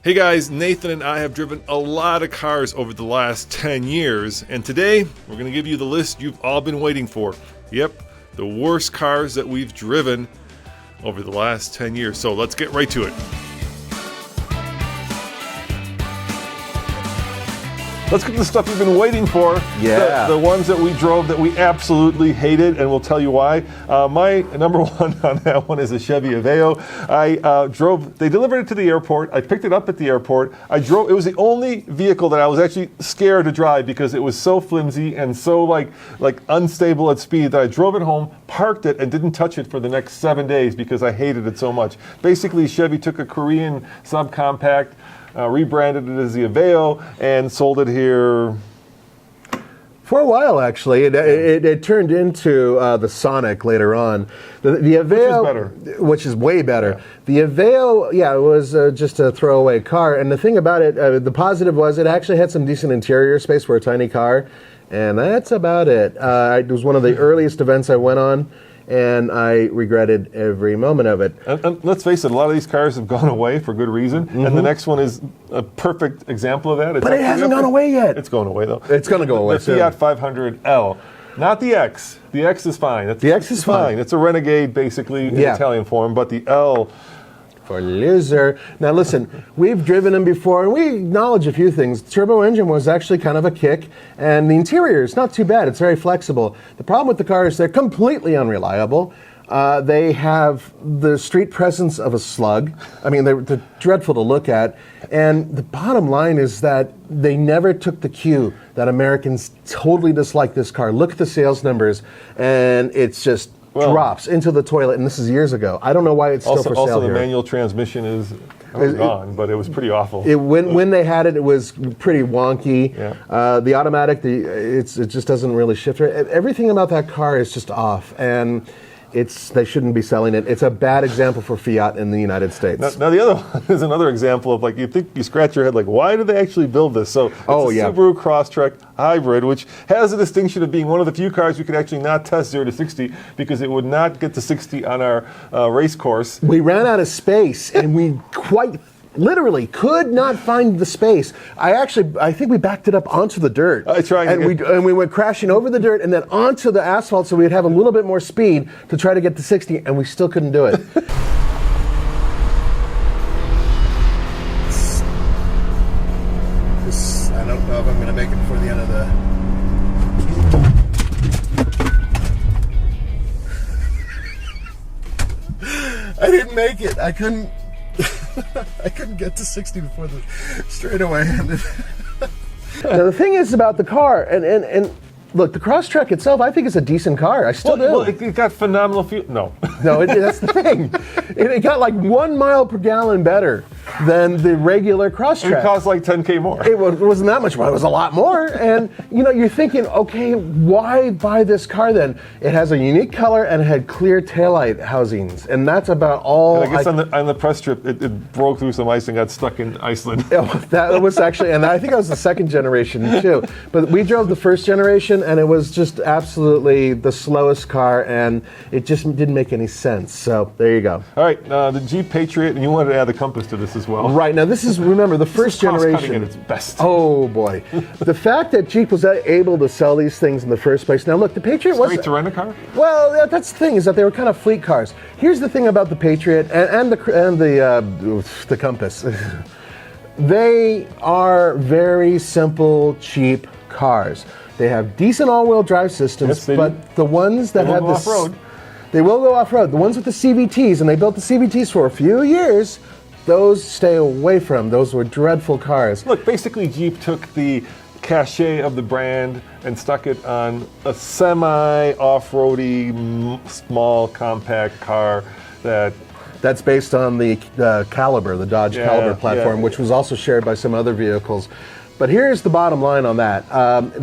Hey guys, Nathan and I have driven a lot of cars over the last 10 years, and today we're going to give you the list you've all been waiting for. Yep, the worst cars that we've driven over the last 10 years. So let's get right to it. Let's get the stuff you've been waiting for. Yeah. The ones that we drove that we absolutely hated, and we'll tell you why. My number one on that one is a Chevy Aveo. They delivered it to the airport. I picked it up at the airport. It was the only vehicle that I was actually scared to drive because it was so flimsy and so like unstable at speed that I drove it home, parked it, and didn't touch it for the next 7 days because I hated it so much. Basically, Chevy took a Korean subcompact, rebranded it as the Aveo, and sold it here for a while. Actually, it turned into the Sonic later on. The Aveo, which is way better. Yeah. The Aveo, it was just a throwaway car. And the thing about it, the positive was it actually had some decent interior space for a tiny car, and that's about it. It was one of the earliest events I went on, and I regretted every moment of it. And let's face it, a lot of these cars have gone away for good reason, and the next one is a perfect example of that. But it hasn't gone away yet. It's going away, though. It's going to go away soon. The Fiat 500L. Not the X. The X is fine. The X is fine. It's a Renegade, basically, in Italian form, but the L... for loser. Now listen, we've driven them before, and we acknowledge a few things. The turbo engine was actually kind of a kick, and the interior is not too bad. It's very flexible. The problem with the car is they're completely unreliable. They have the street presence of a slug. I mean, they're dreadful to look at. And the bottom line is that they never took the cue that Americans totally dislike this car. Look at the sales numbers, and it's just... drops into the toilet, and this is years ago. I don't know why it's still for sale also, the here. Manual transmission is gone, but it was pretty awful. When they had it, it was pretty wonky. Yeah. The automatic, it just doesn't really shift. Everything about that car is just off, and they shouldn't be selling it. It's a bad example for Fiat in the United States. Now the other one is another example of you scratch your head why did they actually build this? So it's a Subaru Crosstrek Hybrid, which has the distinction of being one of the few cars you could actually not test 0 to 60 because it would not get to 60 on our race course. We ran out of space, and we quite literally could not find the space. I think we backed it up onto the dirt. And we went crashing over the dirt and then onto the asphalt so we'd have a little bit more speed to try to get to 60, and we still couldn't do it. I don't know if I'm going to make it before the end of the... I didn't make it. I couldn't get to 60 before the straightaway ended. Now the thing is about the car, and look, the Crosstrek itself, I think it's a decent car. I still do. Well, it got phenomenal fuel. No, that's the thing. It got like 1 mile per gallon better than the regular Crosstrek. It cost like 10K more. It wasn't that much more. It was a lot more. And you're thinking, okay, why buy this car then? It has a unique color and it had clear taillight housings, and that's about all. And I guess on the press trip, it broke through some ice and got stuck in Iceland. That was actually, and I think that was the second generation too. But we drove the first generation, and it was just absolutely the slowest car, and it just didn't make any sense. So there you go. All right, the Jeep Patriot, and you wanted to add the Compass to this as well. Right, now this is, remember, the first generation. At its best. Oh boy. The fact that Jeep was able to sell these things in the first place. Now look, the Patriot was... Straight to rent a car? Well, that's the thing, is that they were kind of fleet cars. Here's the thing about the Patriot and the Compass. They are very simple, cheap cars. They have decent all-wheel drive systems, but the ones that have this... off-road. They will go off-road. The ones with the CVTs, and they built the CVTs for a few years, those stay away from. Those were dreadful cars. Look, basically Jeep took the cachet of the brand and stuck it on a semi-off-roady, small, compact car that's based on the Caliber, the Dodge Caliber platform, which was also shared by some other vehicles. But here's the bottom line on that.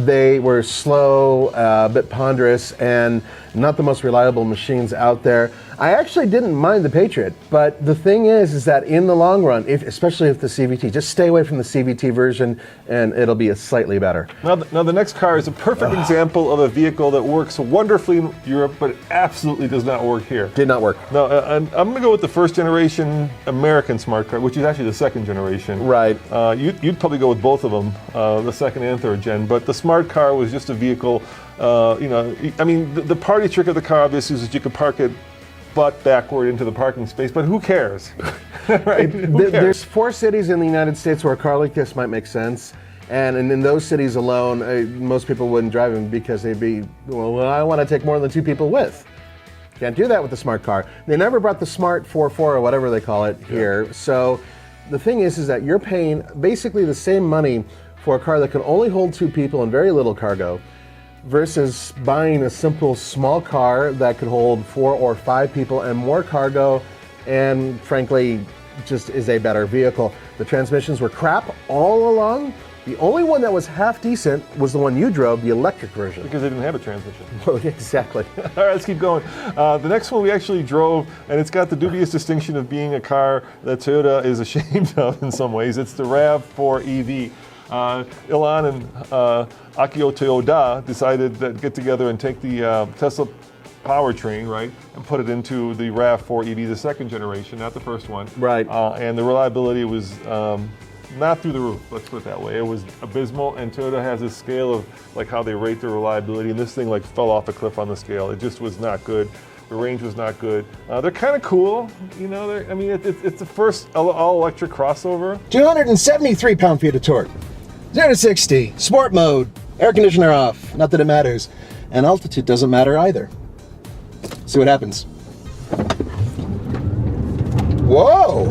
They were slow, a bit ponderous, and not the most reliable machines out there. I actually didn't mind the Patriot, but the thing is that in the long run, especially if the CVT, just stay away from the CVT version and it'll be slightly better. Now the next car is a perfect example of a vehicle that works wonderfully in Europe, but it absolutely does not work here. Did not work. No, and I'm going to go with the first generation American smart car, which is actually the second generation. Right. You'd probably go with both of them, the second and third gen, but the smart car was just a vehicle, I mean, the party trick of the car obviously is that you could park it butt backward into the parking space, but who cares? Right? Who cares? There's 4 cities in the United States where a car like this might make sense. And in those cities alone, most people wouldn't drive them because they'd be, well, I want to take more than 2 people with. Can't do that with the smart car. They never brought the Smart 4.4 or whatever they call it here. So the thing is that you're paying basically the same money for a car that can only hold 2 people and very little cargo versus buying a simple small car that could hold 4 or 5 people and more cargo, and frankly, just is a better vehicle. The transmissions were crap all along. The only one that was half decent was the one you drove, the electric version. Because they didn't have a transmission. Well, exactly. All right, let's keep going. The next one we actually drove, and it's got the dubious distinction of being a car that Toyota is ashamed of in some ways. It's the RAV4 EV. Elon and Akio Toyoda decided to get together and take the Tesla powertrain, right, and put it into the RAV4 EV, the second generation, not the first one. Right. And the reliability was not through the roof, let's put it that way. It was abysmal, and Toyota has a scale of like how they rate their reliability, and this thing like fell off a cliff on the scale. It just was not good. The range was not good. They're kind of cool, you know. I mean, it's the first all-electric crossover. 273 pound-feet of torque. 0 to 60, sport mode, air conditioner off, not that it matters. And altitude doesn't matter either. See what happens. Whoa!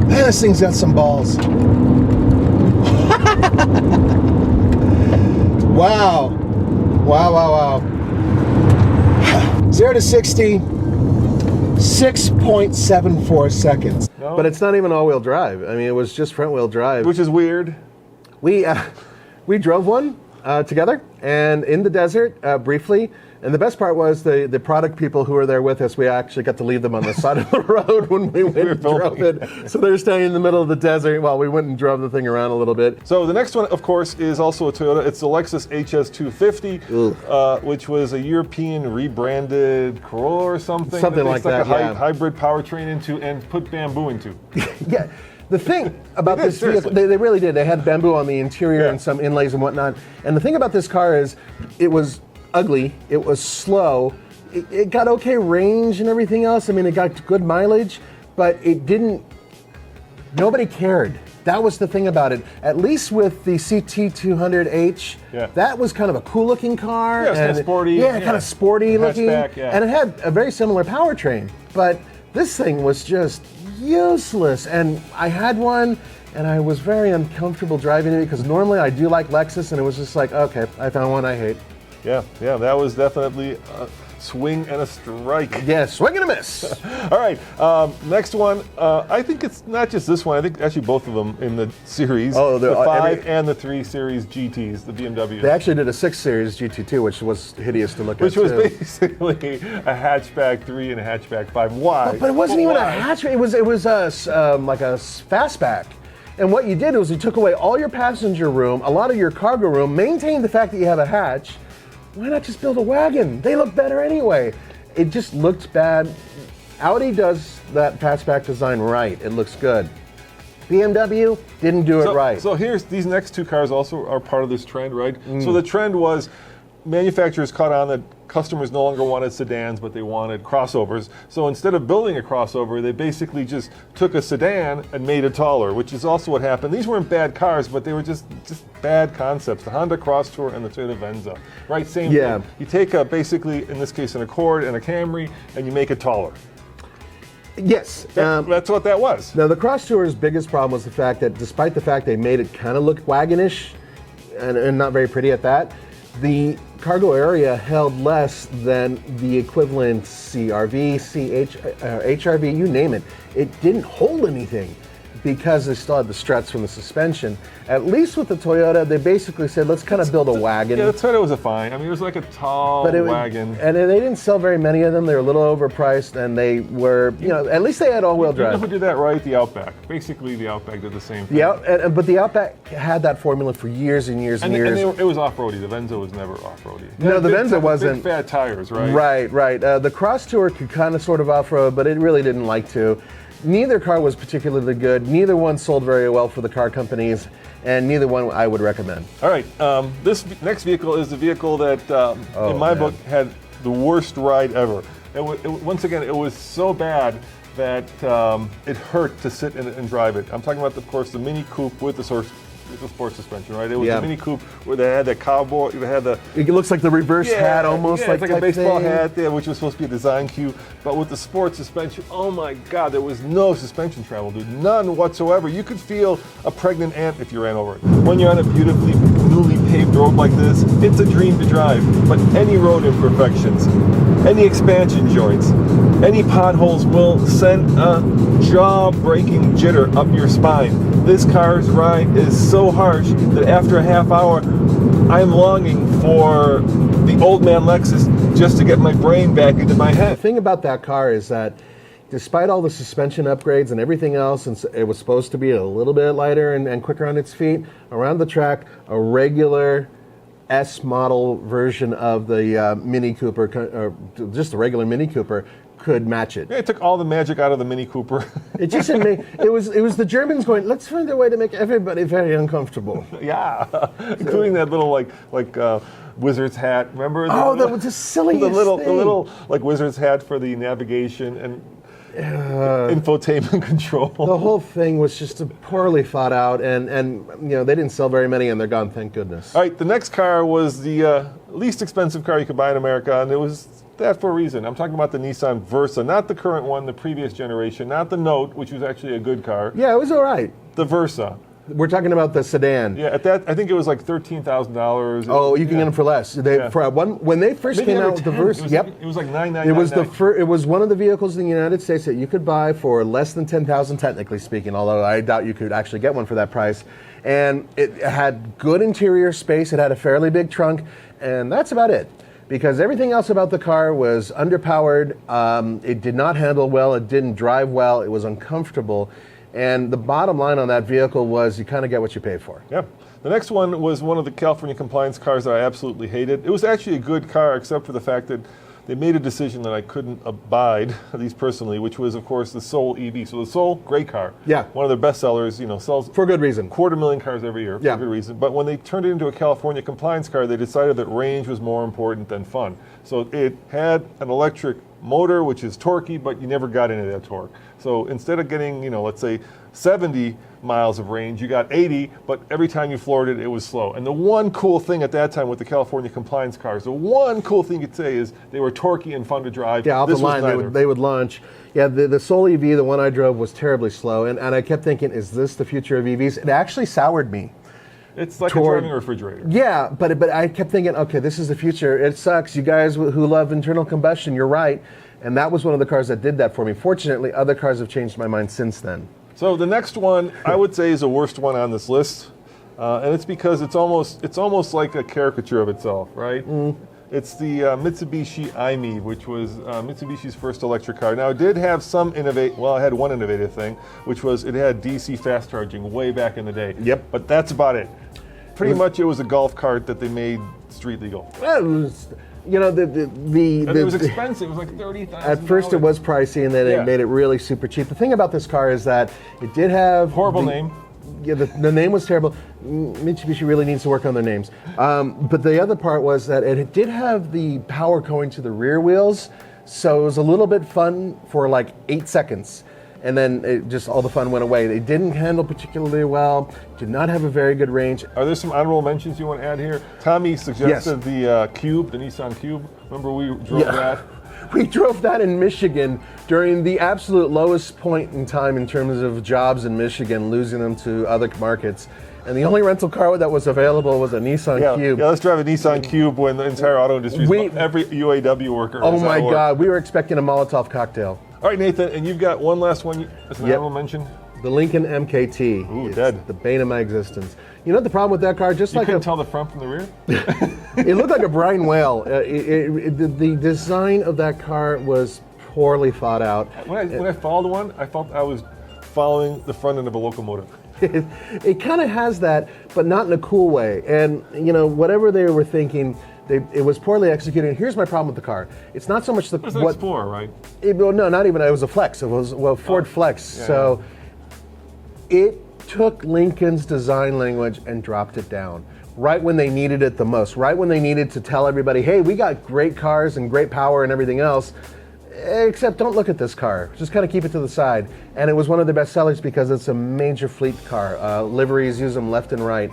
Man, this thing's got some balls. Wow. Wow, wow, wow. 0 to 60, 6.74 seconds. No. But it's not even all-wheel drive. I mean, it was just front-wheel drive. Which is weird. We drove one together and in the desert briefly. And the best part was the product people who were there with us, we actually got to leave them on the side of the road when we went and drove it. So they're standing in the middle of the desert while we went and drove the thing around a little bit. So the next one, of course, is also a Toyota. It's the Lexus HS250, which was a European rebranded Corolla or something. Something They like stuck that, a yeah. hybrid powertrain into and put bamboo into. Yeah. The thing about They did, this vehicle, seriously. they really did. They had bamboo on the interior Yeah. and some inlays and whatnot. And the thing about this car is it was ugly, it was slow, it got okay range and everything else. I mean, it got good mileage, but it didn't, nobody cared. That was the thing about it. At least with the CT200H, Yeah. that was kind of a cool looking car. Yeah, it's kinda sporty, Yeah, yeah. kind of sporty looking. Hatchback, yeah. And it had a very similar powertrain. But this thing was just useless. And I had one, and I was very uncomfortable driving it because normally I do like Lexus, and it was just like, okay, I found one I hate. Yeah, that was definitely a swing and a strike. Yeah, swing and a miss. All right, next one. I think it's not just this one. I think actually both of them in the series. Oh, the they're- 5 and the 3 Series GTs, the BMWs. They actually did a 6 Series GT2, which was hideous to look Which at. was too. basically a hatchback 3 and a hatchback 5. Why? But it wasn't even a why? hatchback. It was like a fastback. And what you did was you took away all your passenger room, a lot of your cargo room, maintained the fact that you have a hatch. Why not just build a wagon? They look better anyway. It just looked bad. Audi does that fastback design right. It looks good. BMW didn't do it right. So here's these next 2 cars also are part of this trend, right? Mm. So the trend was manufacturers caught on that customers no longer wanted sedans, but they wanted crossovers. So instead of building a crossover, they basically just took a sedan and made it taller, which is also what happened. These weren't bad cars, but they were just bad concepts. The Honda Crosstour and the Toyota Venza, right? Same Yeah. thing. You take basically, in this case, an Accord and a Camry, and you make it taller. Yes. That's what that was. Now, the Crosstour's biggest problem was the fact that despite the fact they made it kind of look wagonish and not very pretty at that, the cargo area held less than the equivalent CRV, HRV, you name it. It didn't hold anything. because they still had the struts from the suspension. At least with the Toyota, they basically said, let's kind of build a wagon. Yeah, the Toyota was a fine. I mean, it was like a tall wagon. And they didn't sell very many of them. They were a little overpriced, and they were, at least they had all-wheel drive. You know who did that right? The Outback. Basically, the Outback did the same thing. Yeah, but the Outback had that formula for years and years and years. And it was off-roady. The Venza was never off-roady. No, the Venza wasn't. Big fat tires, right? Right. The Crosstour could kind of sort of off-road, but it really didn't like to. Neither car was particularly good. Neither one sold very well for the car companies, and neither one I would recommend. All right, this next vehicle is the vehicle that, in my book, had the worst ride ever. Once again, it was so bad that it hurt to sit in it and drive it. I'm talking about, of course, the Mini Coupe with the sports suspension, right? It was the Mini Coupe where they had the cowboy, they had the... It looks like the reverse hat almost. Yeah, it's like a baseball hat there, which was supposed to be a design cue. But with the sports suspension, oh my God, there was no suspension travel, dude. None whatsoever. You could feel a pregnant ant if you ran over it. When you're on a beautifully, newly paved road like this, it's a dream to drive. But any road imperfections, any expansion joints, any potholes will send a jaw-breaking jitter up your spine. This car's ride is so harsh that after a half hour, I'm longing for the old man Lexus just to get my brain back into my head. The thing about that car is that despite all the suspension upgrades and everything else, and it was supposed to be a little bit lighter and quicker on its feet, around the track, a regular S model version of the Mini Cooper, or just the regular Mini Cooper, could match it. Yeah, it took all the magic out of the Mini Cooper. It just didn't make, it was the Germans going, let's find a way to make everybody very uncomfortable. Yeah, including that little like wizard's hat. Remember? That was the silliest the thing. little like wizard's hat for the navigation and infotainment control. The whole thing was just poorly thought out, and they didn't sell very many, and they're gone, thank goodness. All right, the next car was the least expensive car you could buy in America, and it was that for a reason. I'm talking about the Nissan Versa, not the current one, the previous generation, not the Note, which was actually a good car. Yeah, it was all right. The Versa. We're talking about the sedan. Yeah, at that, I think it was like $13,000. Oh, you can get them for less. When they first came out with the Versa, it was like $999. It was one of the vehicles in the United States that you could buy for less than $10,000, technically speaking. Although I doubt you could actually get one for that price. And it had good interior space. It had a fairly big trunk, and that's about it. Because everything else about the car was underpowered. It did not handle well. It didn't drive well. It was uncomfortable. And the bottom line on that vehicle was you kind of get what you pay for. Yeah. The next one was one of the California compliance cars that I absolutely hated. It was actually a good car, except for the fact that they made a decision that I couldn't abide, at least personally, which was, of course, the Soul EV. So the Soul, great car. Yeah. One of their best sellers, sells for good reason. 250,000 cars every year for good reason. But when they turned it into a California compliance car, they decided that range was more important than fun. So it had an electric motor, which is torquey, but you never got any of that torque. So instead of getting, let's say 70 miles of range, you got 80, but every time you floored it, it was slow. And the one cool thing at that time with the California compliance cars, the one cool thing you'd say is they were torquey and fun to drive. Yeah, off the line, they would launch. Yeah, the Soul EV, the one I drove, was terribly slow. And I kept thinking, is this the future of EVs? It actually soured me. It's like a driving refrigerator. Yeah, but I kept thinking, okay, this is the future. It sucks. You guys who love internal combustion, you're right. And that was one of the cars that did that for me. Fortunately, other cars have changed my mind since then. So the next one, I would say, is the worst one on this list. And it's because it's almost like a caricature of itself, right? It's the Mitsubishi I Need, which was Mitsubishi's first electric car. Now, it did have some it had one innovative thing, which was it had DC fast charging way back in the day. Yep. But that's about it. Pretty much it was a golf cart that they made street legal. Well, it was, it was expensive. It was like $30,000. At first it was pricey, and then they made it really super cheap. The thing about this car is that it did have... Horrible name. Yeah, the name was terrible. Mitsubishi really needs to work on their names. But the other part was that it did have the power going to the rear wheels, so it was a little bit fun for like 8 seconds. And then all the fun went away. They didn't handle particularly well, did not have a very good range. Are there some honorable mentions you want to add here? Tommy suggested the Cube, the Nissan Cube. Remember we drove that? We drove that in Michigan during the absolute lowest point in time in terms of jobs in Michigan, losing them to other markets. And the only rental car that was available was a Nissan Cube. Yeah, let's drive a Nissan Cube when the entire auto industry, every UAW worker. Oh my God, we were expecting a Molotov cocktail. All right, Nathan, and you've got one last one as an honorable mention. The Lincoln MKT. Ooh, It's dead. the bane of my existence. You know what the problem with that car? Just You like couldn't tell the front from the rear? it looked like a brine whale. The design of that car was poorly thought out. When I followed one, I felt I was following the front end of a locomotive. It kind of has that, but not in a cool way. And you know, whatever they were thinking, it was poorly executed. And here's my problem with the car: it's not so much the It was an Explorer, right? Well, no, not even. It was a Flex. It was Ford Flex. yeah, So it took Lincoln's design language and dropped it down right when they needed it the most. Right when they needed to tell everybody, "Hey, we got great cars and great power and everything else." Except don't look at this car. Just kind of keep it to the side. And it was one of their best sellers because it's a major fleet car. Liveries use them left and right.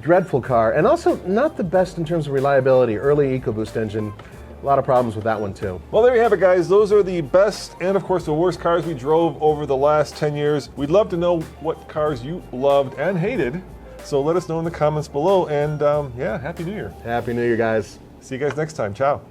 Dreadful car. And also not the best in terms of reliability. Early EcoBoost engine. A lot of problems with that one too. Well, there you have it, guys. Those are the best and, of course, the worst cars we drove over the last 10 years. We'd love to know what cars you loved and hated. So let us know in the comments below. And yeah, Happy New Year. Happy New Year, guys. See you guys next time. Ciao.